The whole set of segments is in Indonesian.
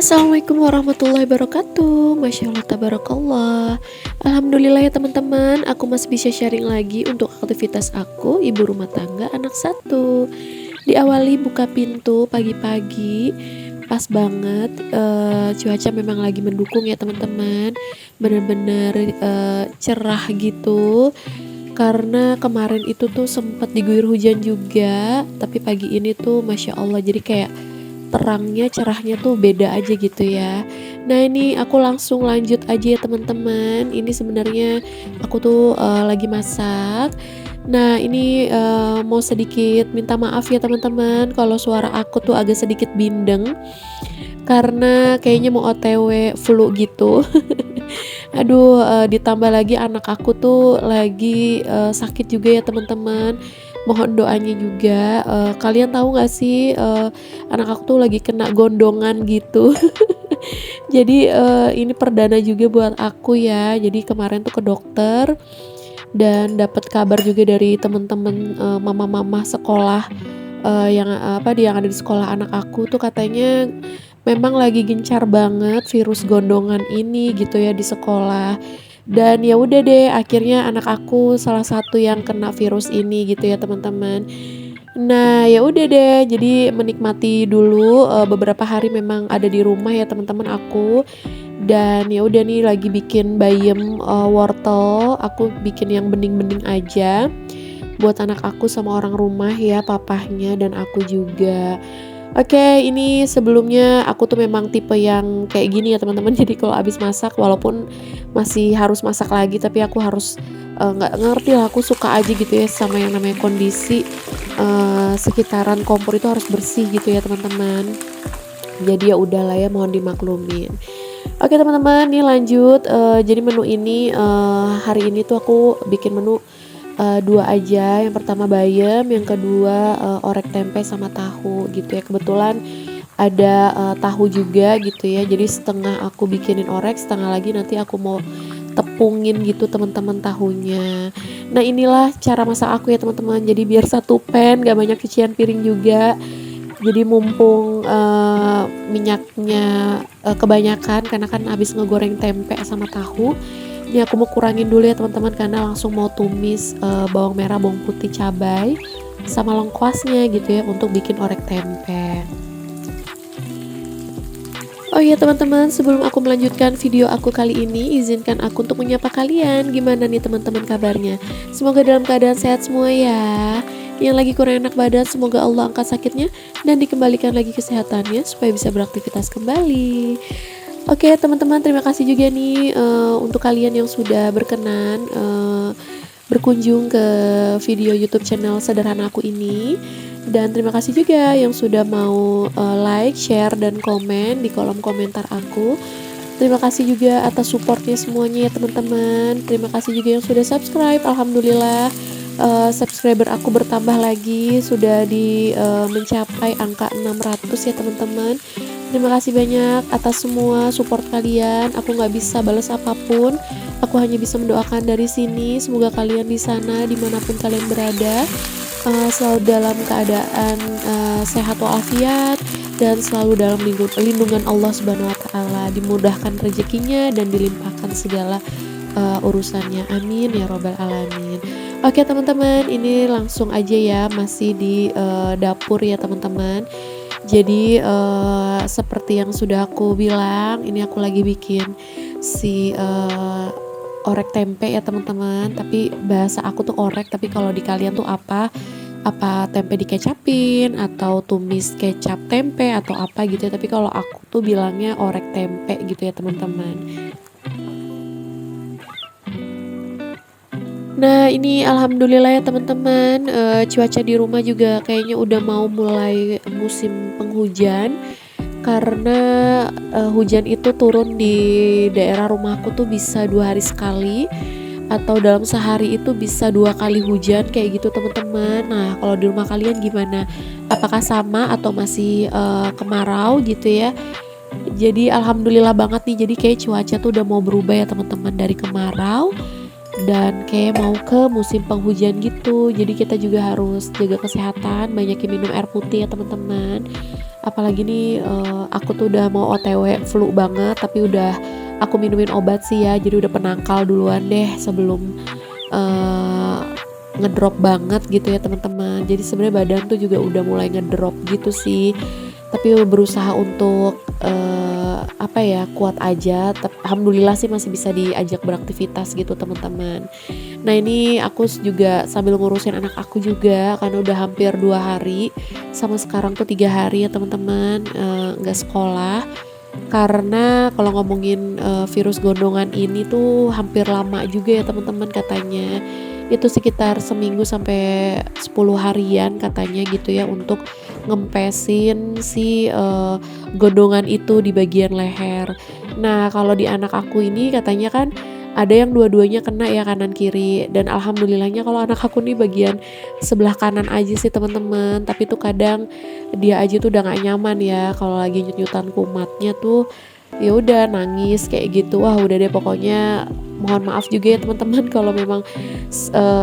Assalamualaikum warahmatullahi wabarakatuh. Masya Allah, tabarakallah. Alhamdulillah ya teman-teman, aku masih bisa sharing lagi untuk aktivitas aku, ibu rumah tangga anak satu. Diawali buka pintu pagi-pagi, pas banget, cuaca memang lagi mendukung ya teman-teman. Bener-bener cerah gitu. Karena kemarin itu tuh sempat diguyur hujan juga, tapi pagi ini tuh Masya Allah, jadi kayak terangnya, cerahnya tuh beda aja gitu ya. Nah ini aku langsung lanjut aja ya teman-teman. Ini sebenarnya aku tuh lagi masak. Nah ini mau sedikit minta maaf ya teman-teman kalau suara aku tuh agak sedikit bindeng karena kayaknya mau OTW flu gitu. Aduh, ditambah lagi anak aku tuh lagi sakit juga ya teman-teman. Mohon doanya juga. Kalian tahu nggak sih, anak aku tuh lagi kena gondongan gitu. Jadi ini perdana juga buat aku ya. Jadi kemarin tuh ke dokter dan dapat kabar juga dari temen-temen mama-mama sekolah, yang ada di sekolah anak aku tuh katanya memang lagi gencar banget virus gondongan ini gitu ya di sekolah. Dan ya udah deh, akhirnya anak aku salah satu yang kena virus ini gitu ya teman-teman. Nah, ya udah deh, jadi menikmati dulu beberapa hari memang ada di rumah ya teman-teman aku. Dan ya udah nih lagi bikin bayam wortel, aku bikin yang bening-bening aja buat anak aku sama orang rumah ya, papahnya dan aku juga. Oke, ini sebelumnya aku tuh memang tipe yang kayak gini ya teman-teman. Jadi kalau habis masak, walaupun masih harus masak lagi, tapi aku harus nggak ngerti lah. Aku suka aja gitu ya sama yang namanya kondisi sekitaran kompor itu harus bersih gitu ya teman-teman. Jadi ya udahlah ya, mohon dimaklumin. Oke teman-teman, nih lanjut. Jadi menu ini hari ini tuh aku bikin menu dua aja. Yang pertama bayam, yang kedua orek tempe sama tahu gitu ya. Kebetulan ada tahu juga gitu ya. Jadi setengah aku bikinin orek, setengah lagi nanti aku mau tepungin gitu teman-teman tahunya. Nah inilah cara masak aku ya teman-teman. Jadi biar satu pan, gak banyak cucian piring juga. Jadi mumpung minyaknya kebanyakan karena kan habis ngegoreng tempe sama tahu. Ini aku mau kurangin dulu ya teman-teman karena langsung mau tumis bawang merah, bawang putih, cabai sama lengkuasnya gitu ya untuk bikin orek tempe. Oh iya teman-teman, sebelum aku melanjutkan video aku kali ini, izinkan aku untuk menyapa kalian. Gimana nih teman-teman kabarnya? Semoga dalam keadaan sehat semua ya. Yang lagi kurang enak badan, semoga Allah angkat sakitnya dan dikembalikan lagi kesehatannya supaya bisa beraktivitas kembali. Oke teman-teman, terima kasih juga nih untuk kalian yang sudah berkenan berkunjung ke video YouTube channel sederhana aku ini. Dan terima kasih juga yang sudah mau like, share, dan komen di kolom komentar aku. Terima kasih juga atas supportnya semuanya ya teman-teman. Terima kasih juga yang sudah subscribe. Alhamdulillah subscriber aku bertambah lagi, sudah mencapai angka 600 ya teman-teman. Terima kasih banyak atas semua support kalian. Aku nggak bisa balas apapun. Aku hanya bisa mendoakan dari sini. Semoga kalian di sana dimanapun kalian berada selalu dalam keadaan sehat walafiat dan selalu dalam lindungan Allah Subhanahu wa taala, dimudahkan rezekinya dan dilimpahkan segala urusannya. Amin ya robbal alamin. Oke teman-teman, ini langsung aja ya, masih di dapur ya teman-teman. Jadi seperti yang sudah aku bilang, ini aku lagi bikin si orek tempe ya teman-teman. Tapi bahasa aku tuh orek, tapi kalau di kalian tuh apa tempe dikecapin atau tumis kecap tempe atau apa gitu ya. Tapi kalau aku tuh bilangnya orek tempe gitu ya teman-teman. Nah ini alhamdulillah ya teman-teman, cuaca di rumah juga kayaknya udah mau mulai musim penghujan. Karena hujan itu turun di daerah rumahku tuh bisa 2 hari sekali, atau dalam sehari itu bisa 2 kali hujan kayak gitu teman-teman. Nah kalau di rumah kalian gimana? Apakah sama atau masih kemarau gitu ya? Jadi alhamdulillah banget nih, jadi kayak cuaca tuh udah mau berubah ya teman-teman, dari kemarau dan kayak mau ke musim penghujan gitu. Jadi kita juga harus jaga kesehatan, banyakin minum air putih ya teman-teman, apalagi nih aku tuh udah mau OTW flu banget, tapi udah aku minumin obat sih ya, jadi udah penangkal duluan deh sebelum eh, ngedrop banget gitu ya teman-teman. Jadi sebenarnya badan tuh juga udah mulai ngedrop gitu sih, tapi berusaha untuk apa ya, kuat aja. Alhamdulillah sih masih bisa diajak beraktivitas gitu teman-teman. Nah ini aku juga sambil ngurusin anak aku juga, karena udah hampir 2 hari sama sekarang tuh 3 hari ya teman-teman nggak sekolah. Karena kalau ngomongin virus gondongan ini tuh hampir lama juga ya teman-teman, katanya itu sekitar seminggu sampai 10 harian katanya gitu ya, untuk ngempesin si gondongan itu di bagian leher. Nah kalau di anak aku ini katanya kan ada yang dua-duanya kena ya, kanan kiri, dan alhamdulillahnya kalau anak aku nih bagian sebelah kanan aja sih teman-teman. Tapi tuh kadang dia aja tuh udah gak nyaman ya kalau lagi nyut-nyutan kumatnya tuh, ya udah nangis kayak gitu. Wah udah deh pokoknya, mohon maaf juga ya teman-teman kalau memang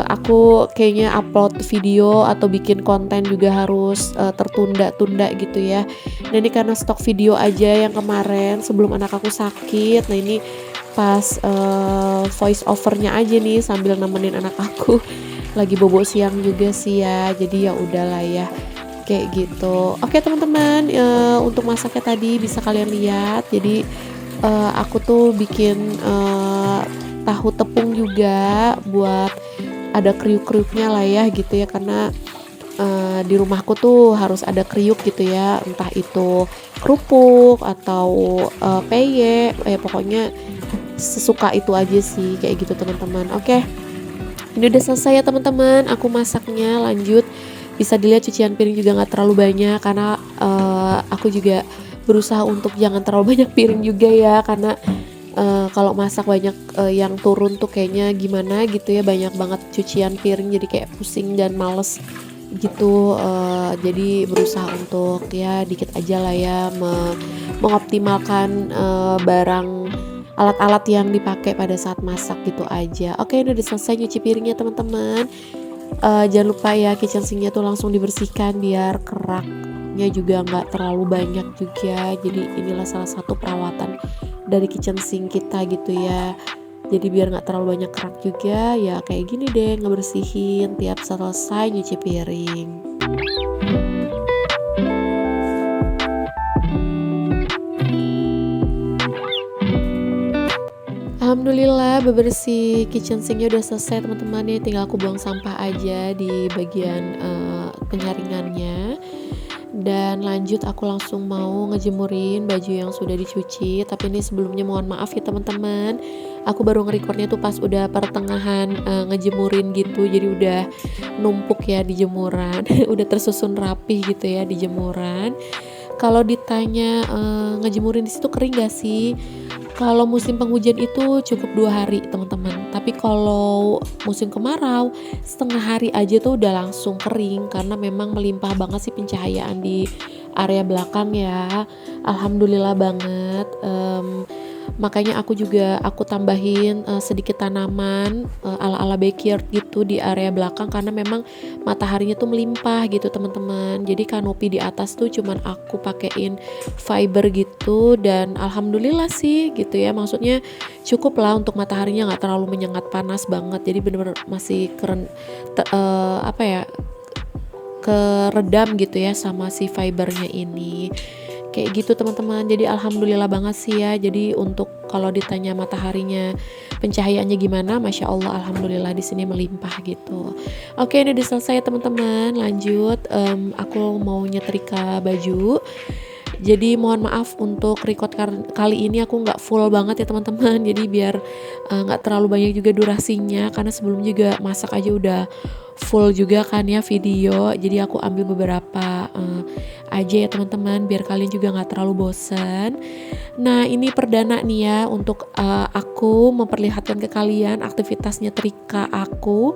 aku kayaknya upload video atau bikin konten juga harus tertunda-tunda gitu ya. Nah ini karena stok video aja yang kemarin sebelum anak aku sakit. Nah ini pas voice overnya aja nih sambil nemenin anak aku lagi bobo siang juga sih ya, jadi ya udahlah ya kayak gitu. Oke teman-teman, untuk masaknya tadi bisa kalian lihat. Jadi aku tuh bikin tahu tepung juga buat ada kriuk-kriuknya lah ya gitu ya, karena di rumahku tuh harus ada kriuk gitu ya, entah itu kerupuk atau peye, pokoknya sesuka itu aja sih kayak gitu teman-teman. Oke, ini udah selesai ya teman-teman, aku masaknya. Lanjut, bisa dilihat cucian piring juga nggak terlalu banyak, karena aku juga berusaha untuk jangan terlalu banyak piring juga ya, karena kalau masak banyak yang turun tuh kayaknya gimana gitu ya, banyak banget cucian piring jadi kayak pusing dan males gitu. Jadi berusaha untuk ya dikit aja lah ya, mengoptimalkan barang alat-alat yang dipakai pada saat masak gitu aja. Oke, ini udah selesai nyuci piringnya teman-teman. Jangan lupa ya kitchen sinknya tuh langsung dibersihkan biar keraknya juga nggak terlalu banyak juga. Jadi inilah salah satu perawatan dari kitchen sink kita gitu ya. Jadi biar nggak terlalu banyak kerak juga ya, kayak gini deh ngebersihin tiap selesai nyuci piring. Alhamdulillah bebersih kitchen sinknya udah selesai teman-teman, nih tinggal aku buang sampah aja di bagian penyaringannya. Dan lanjut aku langsung mau ngejemurin baju yang sudah dicuci. Tapi ini sebelumnya mohon maaf ya teman-teman, aku baru nge-recordnya tuh pas udah pertengahan ngejemurin gitu, jadi udah numpuk ya di jemuran udah tersusun rapih gitu ya di jemuran. Kalau ditanya ngejemurin di situ kering gak sih? Kalau musim penghujan itu cukup 2 hari teman-teman, tapi kalau musim kemarau setengah hari aja tuh udah langsung kering, karena memang melimpah banget sih pencahayaan di area belakang ya. Alhamdulillah banget. Makanya aku tambahin sedikit tanaman ala-ala backyard gitu di area belakang, karena memang mataharinya tuh melimpah gitu teman-teman. Jadi kanopi di atas tuh cuman aku pakein fiber gitu, dan alhamdulillah sih gitu ya, maksudnya cukup lah untuk mataharinya nggak terlalu menyengat panas banget. Jadi bener-bener masih keredam gitu ya sama si fibernya ini. Kayak gitu teman-teman. Jadi alhamdulillah banget sih ya. Jadi untuk kalau ditanya mataharinya pencahayaannya gimana, masya Allah alhamdulillah di sini melimpah gitu. Oke, ini udah selesai ya teman-teman. Lanjut, aku mau nyetrika baju. Jadi mohon maaf untuk record kali ini aku nggak full banget ya teman-teman. Jadi biar nggak terlalu banyak juga durasinya, karena sebelum juga masak aja udah full juga kan ya video. Jadi aku ambil beberapa aja ya teman-teman, biar kalian juga nggak terlalu bosan. Nah ini perdana nih ya untuk aku memperlihatkan ke kalian aktivitas nyetrika aku.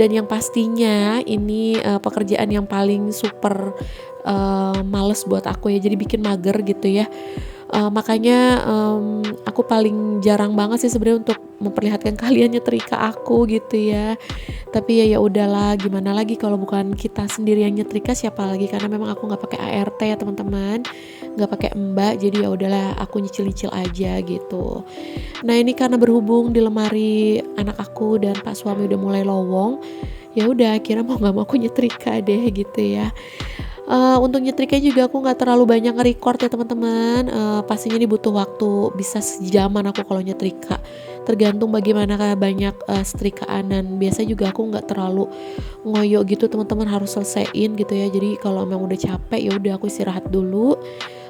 Dan yang pastinya ini pekerjaan yang paling super males buat aku ya, jadi bikin mager gitu ya. Makanya, aku paling jarang banget sih sebenarnya untuk memperlihatkan kalian nyetrika aku gitu ya. Tapi ya udahlah, gimana lagi kalau bukan kita sendiri yang nyetrika, siapa lagi, karena memang aku nggak pakai ART ya teman-teman, nggak pakai mbak, jadi ya udahlah aku nyicil-nyicil aja gitu. Nah ini karena berhubung di lemari anak aku dan pak suami udah mulai lowong, ya udah akhirnya mau nggak mau aku nyetrika deh gitu ya. Untuk nyetrika juga aku nggak terlalu banyak nge-record ya teman-teman, pastinya ini butuh waktu bisa sejaman aku kalau nyetrika, tergantung bagaimana banyak, setrikaan, dan biasanya juga aku nggak terlalu ngoyo gitu teman-teman, harus selesaiin gitu ya. Jadi kalau memang udah capek ya udah aku istirahat dulu,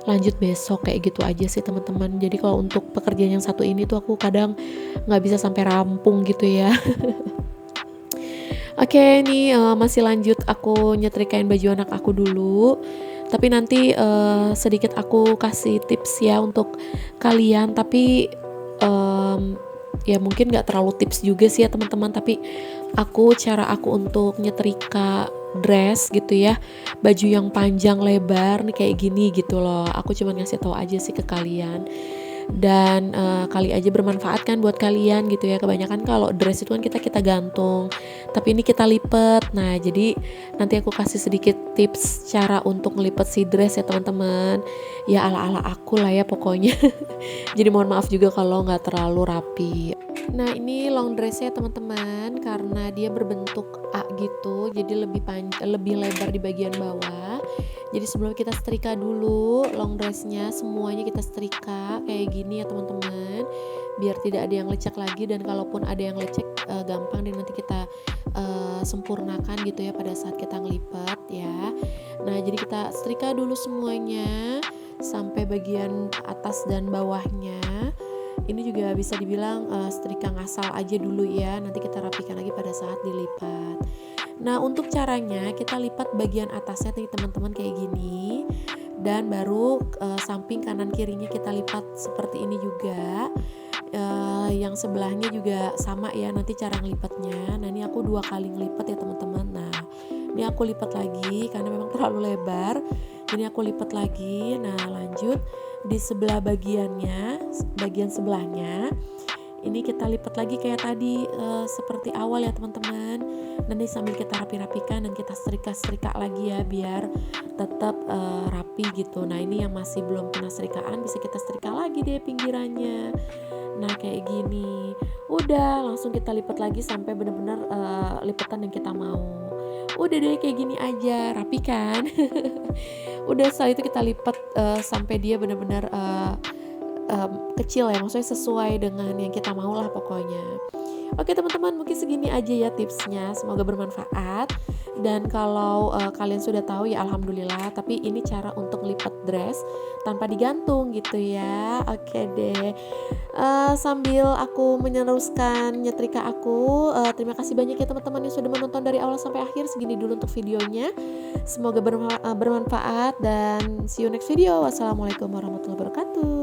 lanjut besok, kayak gitu aja sih teman-teman. Jadi kalau untuk pekerjaan yang satu ini tuh aku kadang nggak bisa sampai rampung gitu ya. Oke, ini masih lanjut aku nyetrikain baju anak aku dulu. Tapi nanti sedikit aku kasih tips ya untuk kalian. Tapi ya mungkin nggak terlalu tips juga sih ya teman-teman. Tapi cara aku untuk nyetrika dress gitu ya, baju yang panjang lebar nih kayak gini gitu loh. Aku cuma ngasih tahu aja sih ke kalian, dan kali aja bermanfaat kan buat kalian gitu ya. Kebanyakan kalau dress itu kan kita gantung, tapi ini kita lipet. Nah jadi nanti aku kasih sedikit tips cara untuk ngelipet si dress ya teman-teman, ya ala-ala aku lah ya pokoknya. Jadi mohon maaf juga kalau nggak terlalu rapi. Nah ini long dressnya teman-teman, karena dia berbentuk A gitu, jadi lebih lebar di bagian bawah. Jadi sebelum kita setrika dulu long dressnya, semuanya kita setrika kayak gini ya teman-teman, biar tidak ada yang lecek lagi, dan kalaupun ada yang lecek gampang deh nanti kita sempurnakan gitu ya pada saat kita ngelipet ya. Nah jadi kita setrika dulu semuanya sampai bagian atas dan bawahnya. Ini juga bisa dibilang setrika ngasal aja dulu ya, nanti kita rapikan lagi pada saat dilipat. Nah untuk caranya kita lipat bagian atasnya nih teman-teman kayak gini, dan baru samping kanan kirinya kita lipat seperti ini juga. Yang sebelahnya juga sama ya nanti cara ngelipatnya. Nah ini aku 2 kali ngelipat ya teman-teman. Nah ini aku lipat lagi karena memang terlalu lebar, jadi aku lipat lagi. Nah lanjut di sebelah bagian sebelahnya ini kita lipat lagi kayak tadi, seperti awal ya teman-teman. Nanti sambil kita rapi-rapikan dan kita setrika lagi ya biar tetap rapi gitu. Nah ini yang masih belum kena setrikaan bisa kita setrika lagi deh pinggirannya. Nah kayak gini, udah langsung kita lipat lagi sampai benar-benar lipatan yang kita mau. Udah deh kayak gini aja, rapi kan? Udah setelah itu kita lipat sampai dia benar-benar kecil ya, maksudnya sesuai dengan yang kita mau lah pokoknya. Oke teman-teman, mungkin segini aja ya tipsnya, semoga bermanfaat. Dan kalau kalian sudah tahu ya alhamdulillah, tapi ini cara untuk lipat dress tanpa digantung gitu ya. Oke deh, sambil aku meneruskan nyetrika aku, terima kasih banyak ya teman-teman yang sudah menonton dari awal sampai akhir. Segini dulu untuk videonya, semoga bermanfaat dan see you next video. Wassalamualaikum warahmatullahi wabarakatuh.